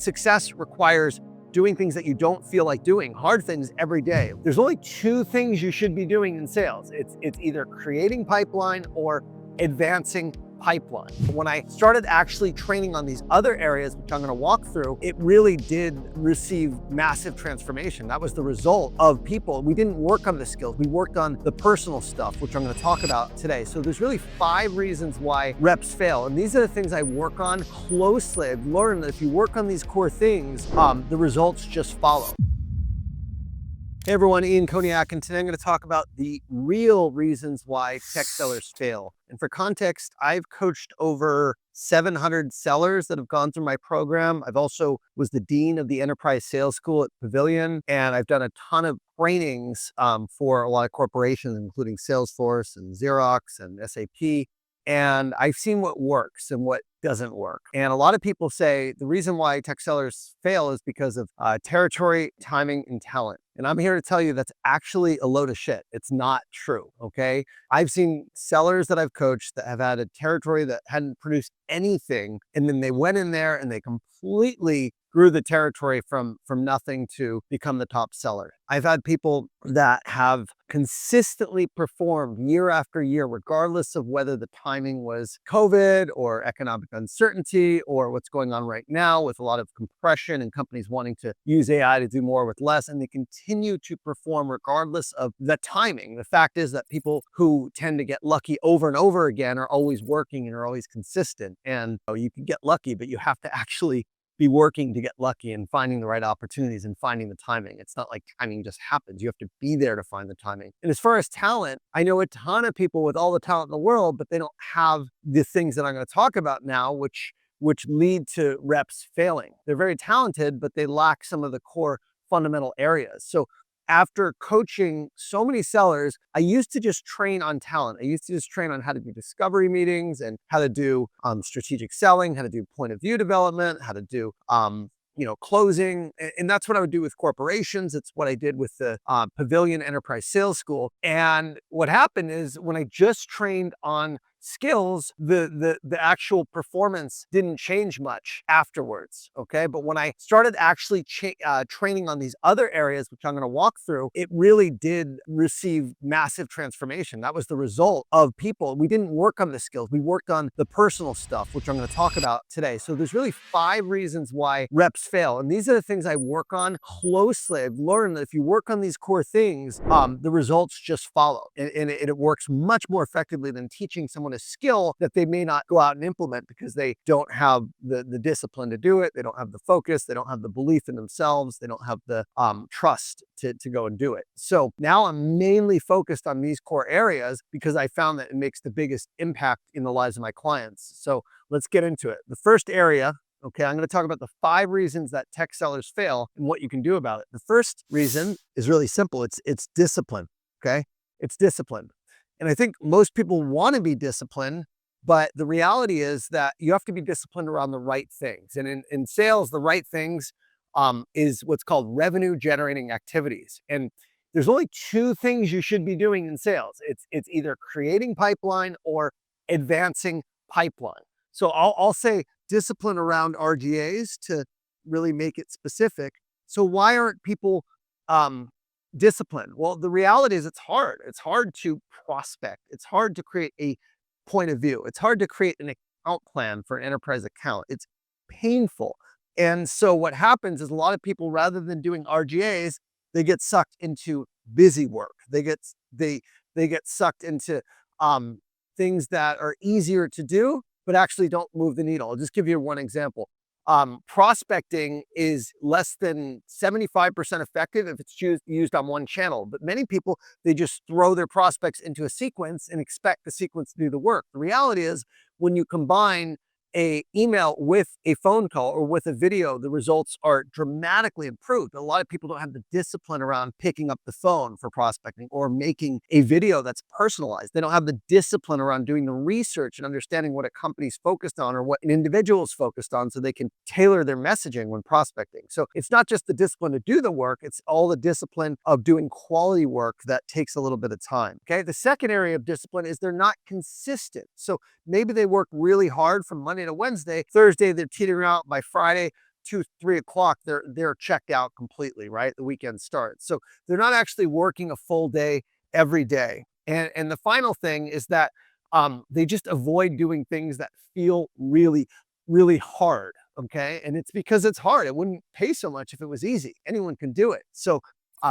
Success requires doing things that you don't feel like doing, hard things every day. There's only two things you should be doing in sales. It's either creating pipeline or advancing pipeline. When I started actually training on these other areas, which I'm going to walk through, it really did receive massive transformation. That was the result of people. We didn't work on the skills. We worked on the personal stuff, which I'm going to talk about today. So there's really 5 reasons why reps fail. And these are the things I work on closely. I've learned that if you work on these core things, the results just follow. Hey everyone, Ian Koniak, and today I'm going to talk about the real reasons why tech sellers fail. And for context, I've coached over 700 sellers that have gone through my program. I've also was the dean of the enterprise sales school at Pavilion, and I've done a ton of trainings for a lot of corporations, including Salesforce and Xerox and SAP. And I've seen what works and what doesn't work. And a lot of people say the reason why tech sellers fail is because of territory, timing, and talent. And I'm here to tell you that's actually a load of shit. It's not true, okay? I've seen sellers that I've coached that have had a territory that hadn't produced anything, and then they went in there and they completely grew the territory from nothing to become the top seller. I've had people that have consistently performed year after year, regardless of whether the timing was COVID or economic uncertainty or what's going on right now with a lot of compression and companies wanting to use AI to do more with less, and they continue to perform regardless of the timing. The fact is that people who tend to get lucky over and over again are always working and are always consistent. And you can get lucky, but you have to actually be working to get lucky and finding the right opportunities and finding the timing. It's not like timing just happens. You have to be there to find the timing. And as far as talent, I know a ton of people with all the talent in the world, but they don't have the things that I'm going to talk about now, which lead to reps failing. They're very talented, but they lack some of the core fundamental areas. So after coaching so many sellers, I used to just train on talent. I used to just train on how to do discovery meetings and how to do strategic selling, how to do point of view development, how to do closing. And that's what I would do with corporations. It's what I did with the Pavilion Enterprise Sales School. And what happened is when I just trained on skills, the actual performance didn't change much afterwards, okay? But when I started actually training on these other areas, which I'm going to walk through, it really did receive massive transformation. That was the result of people. We didn't work on the skills. We worked on the personal stuff, which I'm going to talk about today. So there's really 5 reasons why reps fail. And these are the things I work on closely. I've learned that if you work on these core things, the results just follow. And it works much more effectively than teaching someone a skill that they may not go out and implement because they don't have the discipline to do it. They don't have the focus. They don't have the belief in themselves. They don't have the trust to go and do it. So now I'm mainly focused on these core areas because I found that it makes the biggest impact in the lives of my clients. So let's get into it. The first area, okay, I'm going to talk about the 5 reasons that tech sellers fail and what you can do about it. The first reason is really simple. It's discipline, okay? It's discipline. And I think most people want to be disciplined, but the reality is that you have to be disciplined around the right things. And in sales, the right things is what's called revenue generating activities. And there's only 2 things you should be doing in sales. It's either creating pipeline or advancing pipeline. So I'll say discipline around RGAs to really make it specific. So why aren't people discipline? Well, the reality is it's hard. It's hard to prospect. It's hard to create a point of view. It's hard to create an account plan for an enterprise account. It's painful. And so what happens is a lot of people, rather than doing RGAs, they get sucked into busy work. They get sucked into things that are easier to do, but actually don't move the needle. I'll just give you one example. Prospecting is less than 75% effective if it's used on one channel. But many people, they just throw their prospects into a sequence and expect the sequence to do the work. The reality is when you combine a email with a phone call or with a video, the results are dramatically improved. A lot of people don't have the discipline around picking up the phone for prospecting or making a video that's personalized. They don't have the discipline around doing the research and understanding what a company's focused on or what an individual's focused on so they can tailor their messaging when prospecting. So it's not just the discipline to do the work, it's all the discipline of doing quality work that takes a little bit of time, okay? The second area of discipline is they're not consistent. So maybe they work really hard from Monday to Wednesday. Thursday, they're teetering out. By Friday, 2, 3 o'clock, they're checked out completely, right? The weekend starts. So they're not actually working a full day every day. And the final thing is that they just avoid doing things that feel really, really hard. Okay. And it's because it's hard. It wouldn't pay so much if it was easy. Anyone can do it. So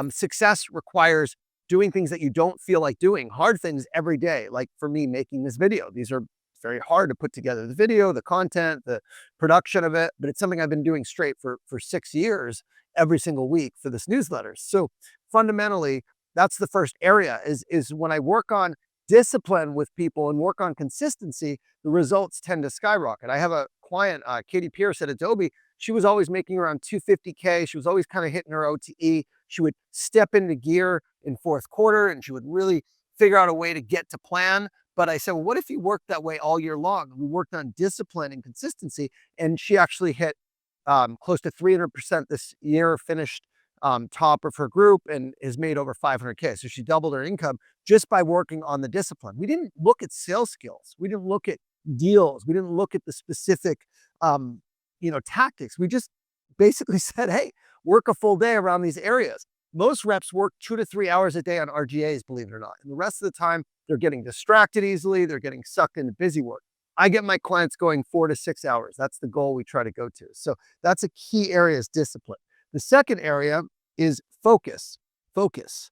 success requires doing things that you don't feel like doing, hard things every day. Like for me, making this video. These are very hard to put together, the video, the content, the production of it, but it's something I've been doing straight for 6 years, every single week for this newsletter. So fundamentally, that's the first area is when I work on discipline with people and work on consistency, the results tend to skyrocket. I have a client, Katie Pierce at Adobe. She was always making around 250K. She was always kind of hitting her OTE. She would step into gear in fourth quarter and she would really figure out a way to get to plan. But I said, well, what if you worked that way all year long? We worked on discipline and consistency, and she actually hit close to 300% this year, finished top of her group, and has made over 500K. So she doubled her income just by working on the discipline. We didn't look at sales skills. We didn't look at deals. We didn't look at the specific, tactics. We just basically said, hey, work a full day around these areas. Most reps work 2 to 3 hours a day on RGAs, believe it or not. And the rest of the time, they're getting distracted easily. They're getting sucked into busy work. I get my clients going 4 to 6 hours. That's the goal we try to go to. So that's a key area is discipline. The second area is focus. Focus.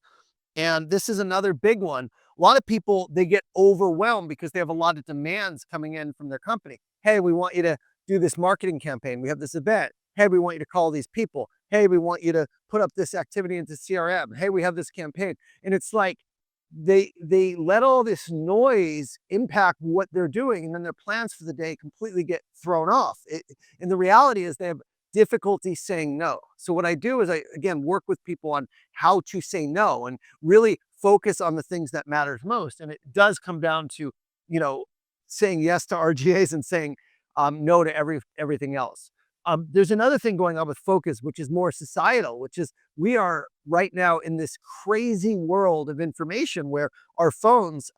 And this is another big one. A lot of people, they get overwhelmed because they have a lot of demands coming in from their company. Hey, we want you to do this marketing campaign. We have this event. Hey, we want you to call these people. Hey, we want you to put up this activity into CRM. Hey, we have this campaign. And it's like they let all this noise impact what they're doing, and then their plans for the day completely get thrown off. And the reality is they have difficulty saying no. So what I do is I, again, work with people on how to say no and really focus on the things that matters most. And it does come down to, saying yes to RGAs and saying no to everything else. There's another thing going on with focus, which is more societal, which is we are right now in this crazy world of information where our phones,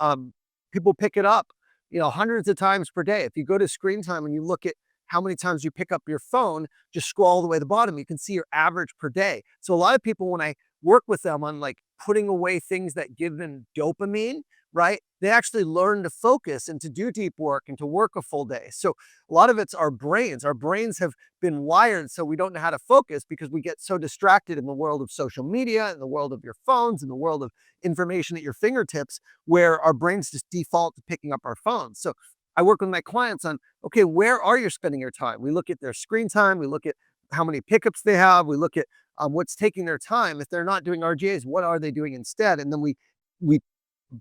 people pick it up, hundreds of times per day. If you go to screen time and you look at how many times you pick up your phone, just scroll all the way to the bottom, you can see your average per day. So a lot of people, when I work with them on like putting away things that give them dopamine, right? They actually learn to focus and to do deep work and to work a full day. So a lot of it's our brains. Our brains have been wired so we don't know how to focus because we get so distracted in the world of social media, in the world of your phones, in the world of information at your fingertips, where our brains just default to picking up our phones. So I work with my clients on, okay, where are you spending your time? We look at their screen time. We look at how many pickups they have. We look at what's taking their time. If they're not doing RGAs, what are they doing instead? And then we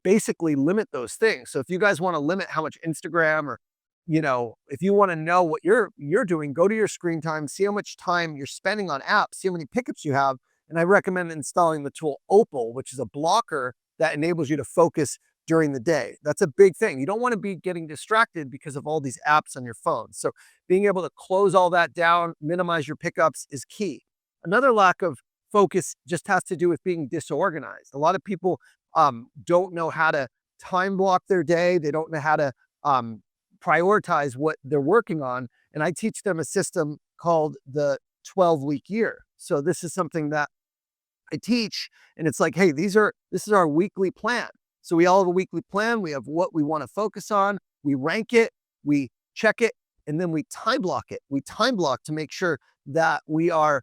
basically limit those things. So if you guys want to limit how much Instagram or, if you want to know what you're doing, go to your screen time, see how much time you're spending on apps, see how many pickups you have. And I recommend installing the tool Opal, which is a blocker that enables you to focus during the day. That's a big thing. You don't want to be getting distracted because of all these apps on your phone. So being able to close all that down, minimize your pickups is key. Another lack of focus just has to do with being disorganized. A lot of people don't know how to time block their day. They don't know how to prioritize what they're working on. And I teach them a system called the 12-week year. So this is something that I teach, and it's like, hey, this is our weekly plan. So we all have a weekly plan. We have what we want to focus on. We rank it, we check it, and then we time block it. We time block to make sure that we are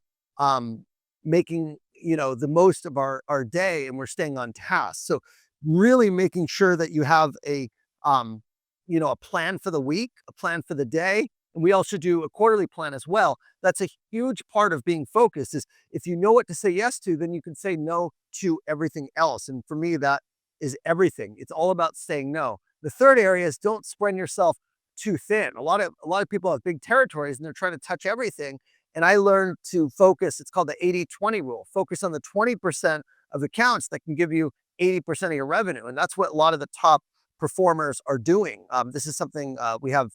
making the most of our day, and we're staying on task. So really making sure that you have a plan for the week, a plan for the day. And we also do a quarterly plan as well. That's a huge part of being focused is if you know what to say yes to, then you can say no to everything else. And for me, that is everything. It's all about saying no. The third area is don't spread yourself too thin. A lot of people have big territories and they're trying to touch everything. And I learned to focus. It's called the 80-20 rule. Focus on the 20% of accounts that can give you 80% of your revenue. And that's what a lot of the top performers are doing. This is something we have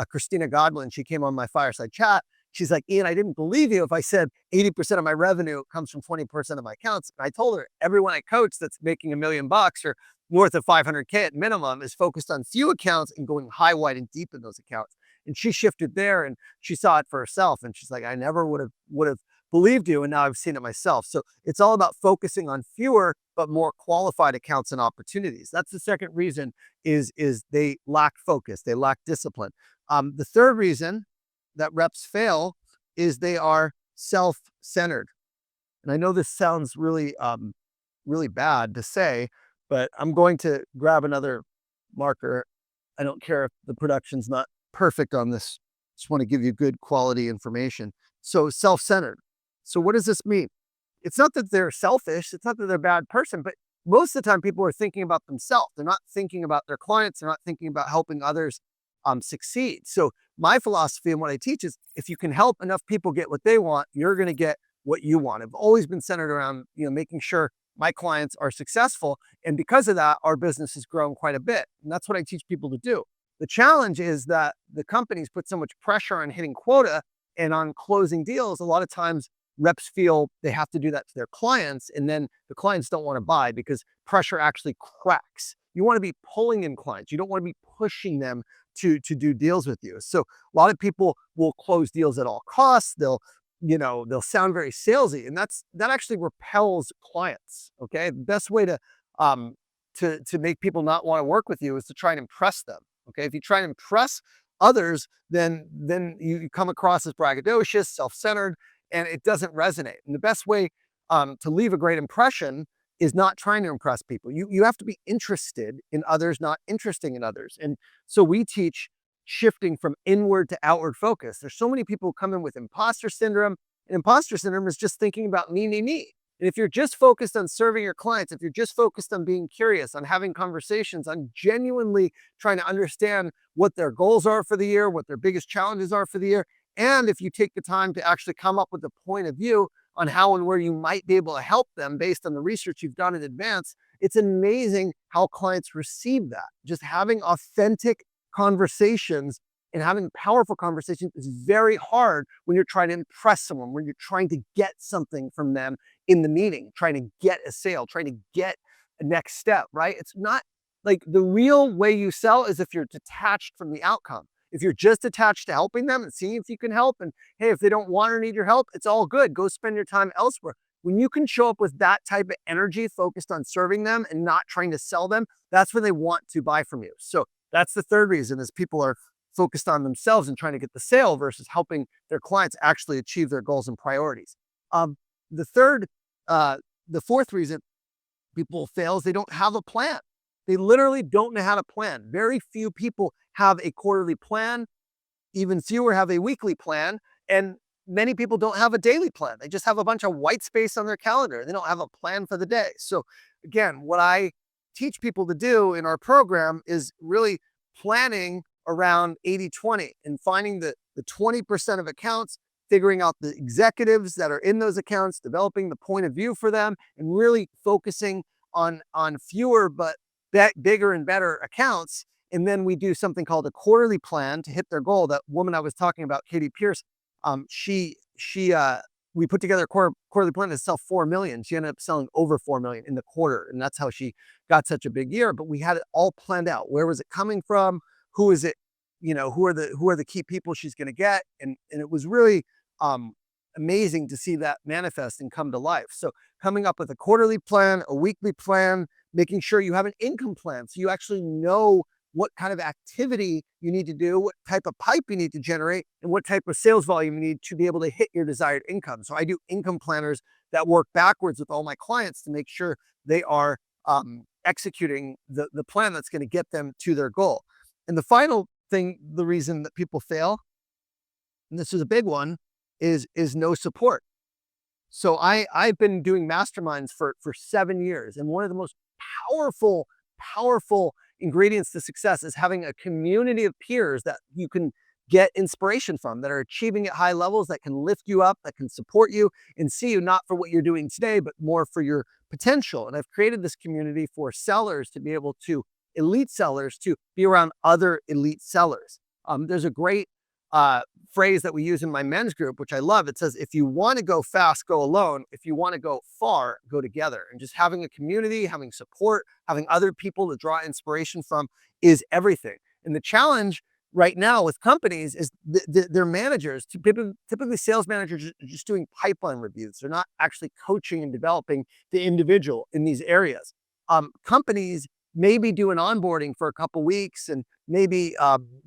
Christina Godwin. She came on my fireside chat. She's like, Ian, I didn't believe you if I said 80% of my revenue comes from 20% of my accounts. And I told her everyone I coach that's making $1 million or north of 500K at minimum is focused on few accounts and going high, wide, and deep in those accounts. And she shifted there and she saw it for herself. And she's like, I never would have believed you. And now I've seen it myself. So it's all about focusing on fewer, but more qualified accounts and opportunities. That's the second reason is they lack focus. They lack discipline. The third reason that reps fail is they are self-centered. And I know this sounds really bad to say, but I'm going to grab another marker. I don't care if the production's not perfect on this. Just want to give you good quality information. So self-centered. So what does this mean? It's not that they're selfish. It's not that they're a bad person, but most of the time people are thinking about themselves. They're not thinking about their clients. They're not thinking about helping others succeed. So my philosophy and what I teach is if you can help enough people get what they want, you're going to get what you want. I've always been centered around, making sure my clients are successful. And because of that, our business has grown quite a bit. And that's what I teach people to do. The challenge is that the companies put so much pressure on hitting quota and on closing deals. A lot of times reps feel they have to do that to their clients, and then the clients don't want to buy because pressure actually cracks. You want to be pulling in clients. You don't want to be pushing them to do deals with you. So a lot of people will close deals at all costs. They'll sound very salesy, and that actually repels clients. Okay. The best way to make people not want to work with you is to try and impress them. Okay. If you try and impress others, then you come across as braggadocious, self-centered, and it doesn't resonate. And the best way to leave a great impression is not trying to impress people. You have to be interested in others, not interesting in others. And so we teach shifting from inward to outward focus. There's so many people who come in with imposter syndrome, and imposter syndrome is just thinking about me, me, me. And if you're just focused on serving your clients, if you're just focused on being curious, on having conversations, on genuinely trying to understand what their goals are for the year, what their biggest challenges are for the year, and if you take the time to actually come up with a point of view on how and where you might be able to help them based on the research you've done in advance, it's amazing how clients receive that. Just having authentic conversations and having powerful conversations is very hard when you're trying to impress someone, when you're trying to get something from them in the meeting, trying to get a sale, trying to get a next step, right? It's not like the real way you sell is if you're detached from the outcome. If you're just attached to helping them and seeing if you can help, and hey, if they don't want or need your help, it's all good. Go spend your time elsewhere. When you can show up with that type of energy focused on serving them and not trying to sell them, that's when they want to buy from you. So that's the third reason is people are focused on themselves and trying to get the sale versus helping their clients actually achieve their goals and priorities. The fourth reason people fail is they don't have a plan. They literally don't know how to plan. Very few people have a quarterly plan. Even fewer have a weekly plan. And many people don't have a daily plan. They just have a bunch of white space on their calendar. They don't have a plan for the day. So again, what I teach people to do in our program is really planning around 80-20 and finding the 20% of accounts, figuring out the executives that are in those accounts, developing the point of view for them, and really focusing on fewer but bigger and better accounts. And then we do something called a quarterly plan to hit their goal. That woman I was talking about, Katie Pierce, we put together a quarterly plan to sell 4 million. She ended up selling over 4 million in the quarter. And that's how she got such a big year. But we had it all planned out. Where was it coming from? Who is it? Who are the key people she's going to get? And it was really amazing to see that manifest and come to life. So coming up with a quarterly plan, a weekly plan, making sure you have an income plan so you actually know what kind of activity you need to do, what type of pipe you need to generate, and what type of sales volume you need to be able to hit your desired income. So I do income planners that work backwards with all my clients to make sure they are executing the plan that's going to get them to their goal. And the final thing, the reason that people fail, and this is a big one, is no support. So I've been doing masterminds for 7 years, and one of the most powerful ingredients to success is having a community of peers that you can get inspiration from, that are achieving at high levels, that can lift you up, that can support you and see you not for what you're doing today, but more for your potential. And I've created this community for sellers to be able to, elite sellers, to be around other elite sellers. There's a great phrase that we use in my men's group, which I love. It says, if you want to go fast, go alone. If you want to go far, go together. And just having a community, having support, having other people to draw inspiration from is everything. And the challenge right now with companies is their managers, typically sales managers, are just doing pipeline reviews. They're not actually coaching and developing the individual in these areas. Companies maybe do an onboarding for a couple weeks and maybe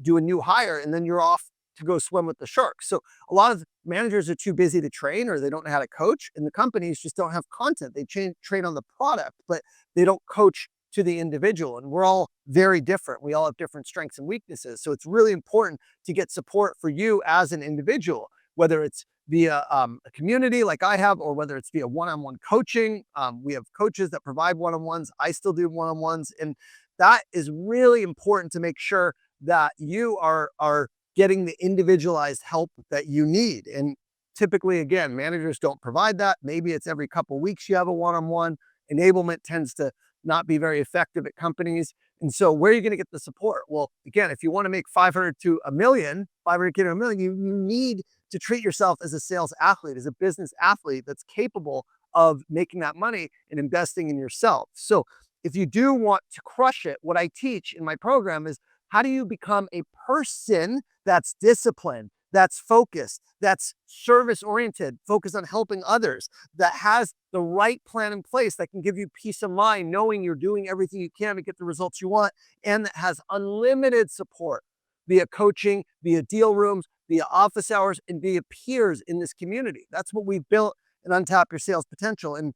do a new hire, and then you're off to go swim with the sharks. So a lot of managers are too busy to train, or they don't know how to coach, and the companies just don't have content. They train on the product, but they don't coach to the individual. And we're all very different. We all have different strengths and weaknesses. So it's really important to get support for you as an individual, whether it's via a community like I have, or whether it's via one-on-one coaching. We have coaches that provide one-on-ones. I still do one-on-ones. And that is really important to make sure that you are getting the individualized help that you need. And typically, again, managers don't provide that. Maybe it's every couple weeks you have a one-on-one. Enablement tends to not be very effective at companies. And so where are you going to get the support? Well, again, if you want to make 500 to a million, 500K to a million, you need to treat yourself as a sales athlete, as a business athlete that's capable of making that money and investing in yourself. So if you do want to crush it, what I teach in my program is, how do you become a person that's disciplined, that's focused, that's service-oriented, focused on helping others, that has the right plan in place that can give you peace of mind, knowing you're doing everything you can to get the results you want, and that has unlimited support via coaching, via deal rooms, via office hours, and via peers in this community. That's what we've built and Untap Your Sales Potential. And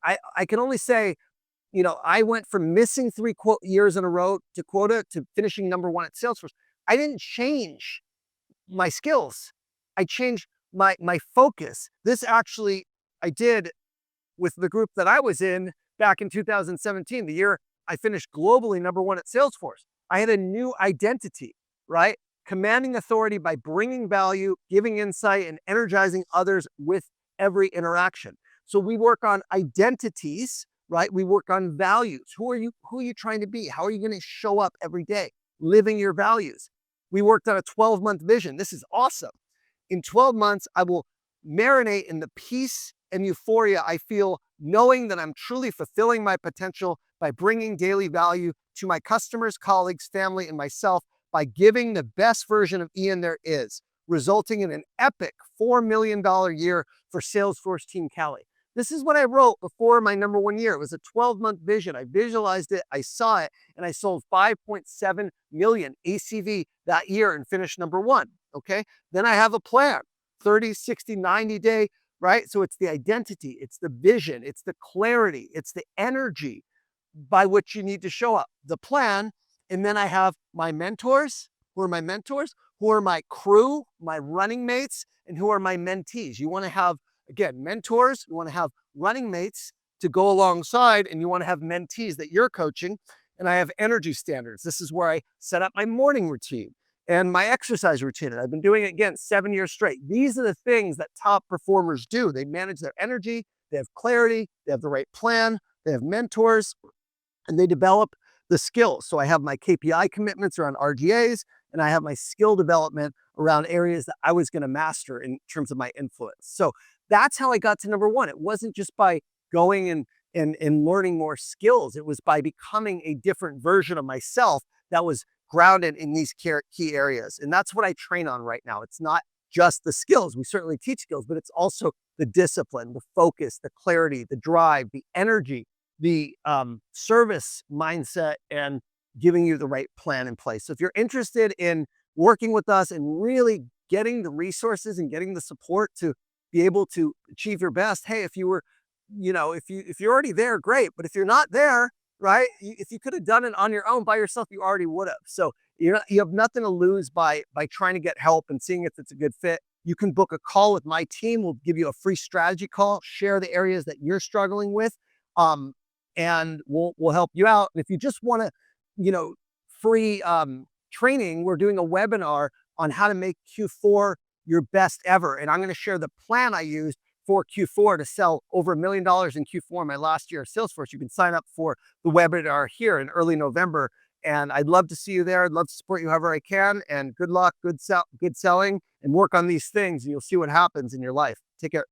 I can only say, I went from missing 3 years in a row to quota to finishing #1 at Salesforce. I didn't change my skills. I changed my focus. This actually I did with the group that I was in back in 2017, the year I finished globally #1 at Salesforce. I had a new identity, right? Commanding authority by bringing value, giving insight, and energizing others with every interaction. So we work on identities, right? We work on values. Who are you trying to be? How are you going to show up every day, living your values? We worked on a 12-month vision. This is awesome. In 12 months, I will marinate in the peace and euphoria I feel knowing that I'm truly fulfilling my potential by bringing daily value to my customers, colleagues, family, and myself by giving the best version of Ian there is, resulting in an epic $4 million year for Salesforce Team Cali. This is what I wrote before my #1 year. It was a 12-month vision. I visualized it, I saw it, and I sold 5.7 million ACV that year and finished #1, okay? Then I have a plan, 30, 60, 90-day, right? So it's the identity, it's the vision, it's the clarity, it's the energy by which you need to show up, the plan, and then I have my mentors. Who are my mentors? Who are my crew, my running mates, and who are my mentees? You want to have, again, mentors, you want to have running mates to go alongside, and you want to have mentees that you're coaching. And I have energy standards. This is where I set up my morning routine and my exercise routine. And I've been doing it, again, 7 years straight. These are the things that top performers do. They manage their energy, they have clarity, they have the right plan, they have mentors, and they develop the skills. So I have my KPI commitments around RGAs, and I have my skill development around areas that I was going to master in terms of my influence. So that's how I got to #1. It wasn't just by going and learning more skills. It was by becoming a different version of myself that was grounded in these key areas. And that's what I train on right now. It's not just the skills. We certainly teach skills, but it's also the discipline, the focus, the clarity, the drive, the energy, the service mindset, and giving you the right plan in place. So if you're interested in working with us and really getting the resources and getting the support to be able to achieve your best, hey, if you were, if you're already there, great. But if you're not there, right, if you could have done it on your own by yourself, you already would have. So you have nothing to lose by trying to get help and seeing if it's a good fit. You can book a call with my team. We'll give you a free strategy call, share the areas that you're struggling with, and we'll help you out. And if you just want to, free training, we're doing a webinar on how to make Q4 your best ever. And I'm going to share the plan I used for Q4 to sell over $1 million in Q4, my last year at Salesforce. You can sign up for the webinar here in early November. And I'd love to see you there. I'd love to support you however I can. And good luck, good selling, and work on these things. And you'll see what happens in your life. Take care.